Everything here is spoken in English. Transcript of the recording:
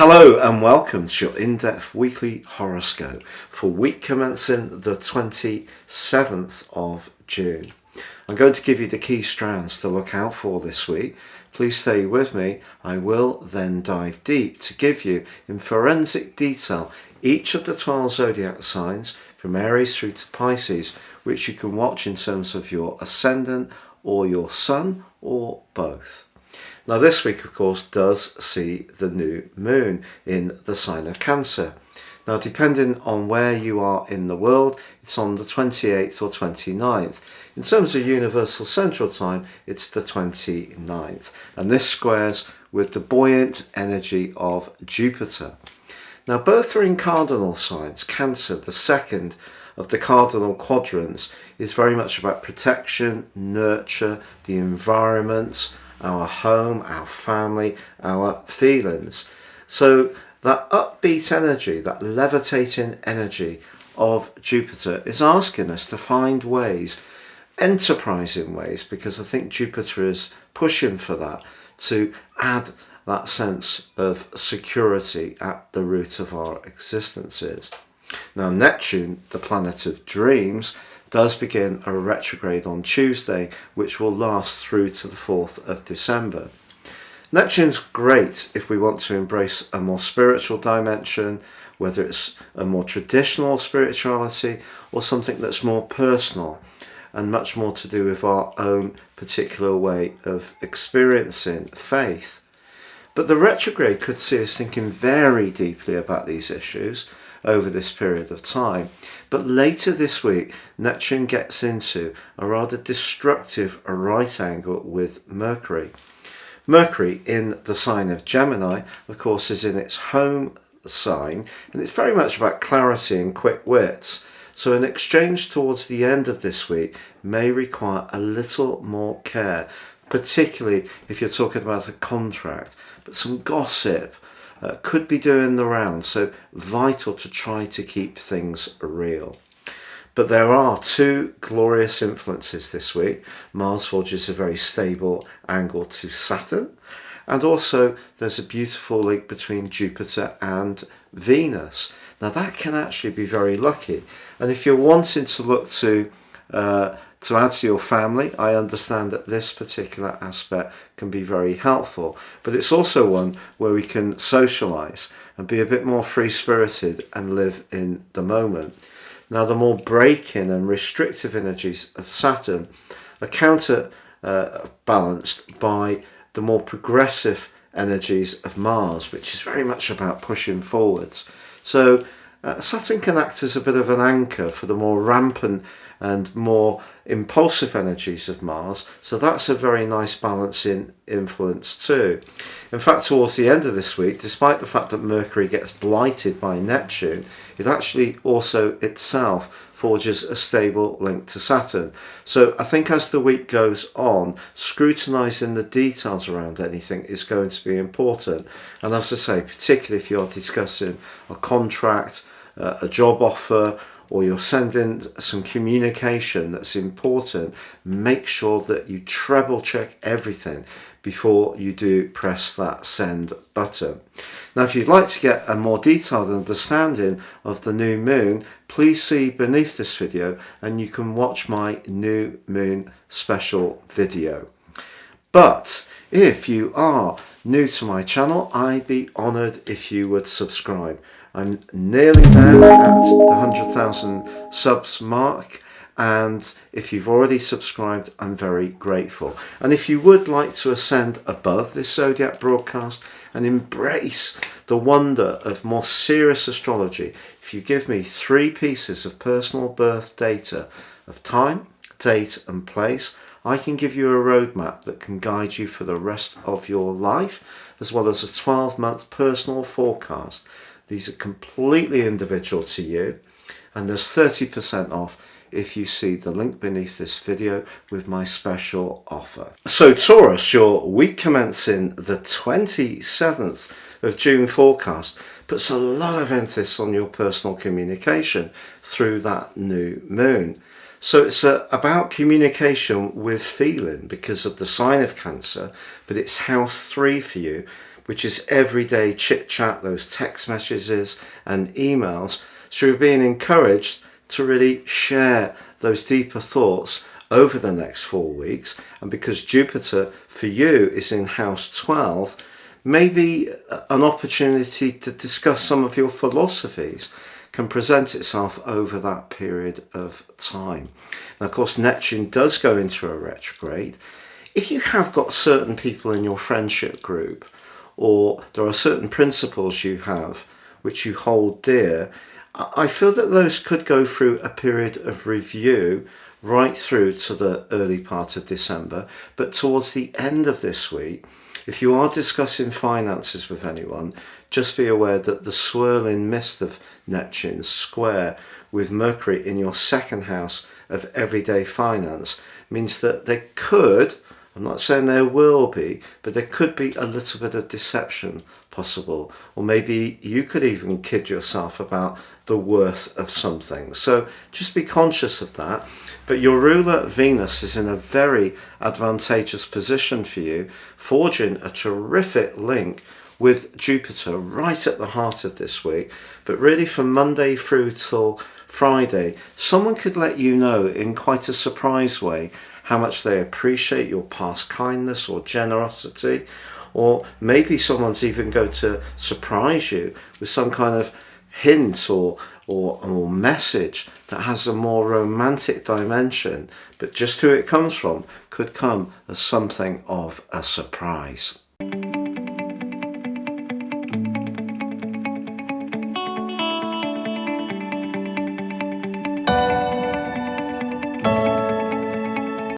Hello and welcome to your in-depth weekly horoscope for week commencing the 27th of June. I'm going to give you the key strands to look out for this week. Please stay with me. I will then dive deep to give you in forensic detail each of the 12 zodiac signs from Aries through to Pisces, which you can watch in terms of your ascendant or your sun or both. Now this week, of course, does see the new moon in the sign of Cancer. Now, depending on where you are in the world, it's on the 28th or 29th. In terms of Universal Central Time, it's the 29th. And this squares with the buoyant energy of Jupiter. Now, both are in cardinal signs. Cancer, the second of the cardinal quadrants, is very much about protection, nurture, the environment, our home, our family, our feelings. So that upbeat energy, that levitating energy of Jupiter is asking us to find ways, enterprising ways, because I think Jupiter is pushing for that, to add that sense of security at the root of our existences. Now Neptune, the planet of dreams, does begin a retrograde on Tuesday, which will last through to the 4th of December. Neptune's great if we want to embrace a more spiritual dimension, whether it's a more traditional spirituality or something that's more personal and much more to do with our own particular way of experiencing faith. But the retrograde could see us thinking very deeply about these issues over this period of time. But later this week, Neptune gets into a rather destructive right angle with Mercury. Mercury in the sign of Gemini, of course, is in its home sign, and it's very much about clarity and quick wits. So an exchange towards the end of this week may require a little more care, particularly if you're talking about a contract, but some gossip could be doing the rounds, so vital to try to keep things real. But there are two glorious influences this week. Mars forges a very stable angle to Saturn, and also there's a beautiful link between Jupiter and Venus. Now that can actually be very lucky, and if you're wanting to look to add to your family, I understand that this particular aspect can be very helpful, but it's also one where we can socialise and be a bit more free-spirited and live in the moment. Now the more break-in and restrictive energies of Saturn are counterbalanced by the more progressive energies of Mars, which is very much about pushing forwards. So Saturn can act as a bit of an anchor for the more rampant and more impulsive energies of Mars, so that's a very nice balancing influence too. In fact, towards the end of this week, despite the fact that Mercury gets blighted by Neptune, it actually also itself forges a stable link to Saturn. So I think as the week goes on, scrutinising the details around anything is going to be important. And as I say, particularly if you're discussing a contract, a job offer, or you're sending some communication that's important, make sure that you treble check everything before you do press that send button. Now, if you'd like to get a more detailed understanding of the new moon, please see beneath this video and you can watch my new moon special video. But if you are new to my channel, I'd be honoured if you would subscribe. I'm nearly there at the 100,000 subs mark, and if you've already subscribed, I'm very grateful. And if you would like to ascend above this zodiac broadcast and embrace the wonder of more serious astrology, if you give me 3 pieces of personal birth data of time, date and place, I can give you a roadmap that can guide you for the rest of your life, as well as a 12-month personal forecast. These are completely individual to you, and there's 30% off if you see the link beneath this video with my special offer. So Taurus, your week commencing the 27th of June forecast puts a lot of emphasis on your personal communication through that new moon. So it's about communication with feeling because of the sign of Cancer, but it's house 3 for you, which is everyday chit chat, those text messages and emails. So you're being encouraged to really share those deeper thoughts over the next 4 weeks. And because Jupiter for you is in house 12, maybe an opportunity to discuss some of your philosophies can present itself over that period of time. Now, of course, Neptune does go into a retrograde. If you have got certain people in your friendship group, or there are certain principles you have which you hold dear, I feel that those could go through a period of review right through to the early part of December. But towards the end of this week, if you are discussing finances with anyone, just be aware that the swirling mist of Neptune square with Mercury in your second house of everyday finance means that there could, I'm not saying there will be, but there could be a little bit of deception possible. Or maybe you could even kid yourself about the worth of something. So just be conscious of that. But your ruler Venus is in a very advantageous position for you, forging a terrific link with Jupiter right at the heart of this week. But really from Monday through till Friday, someone could let you know in quite a surprise way how much they appreciate your past kindness or generosity, or maybe someone's even going to surprise you with some kind of hint or message that has a more romantic dimension, but just who it comes from could come as something of a surprise.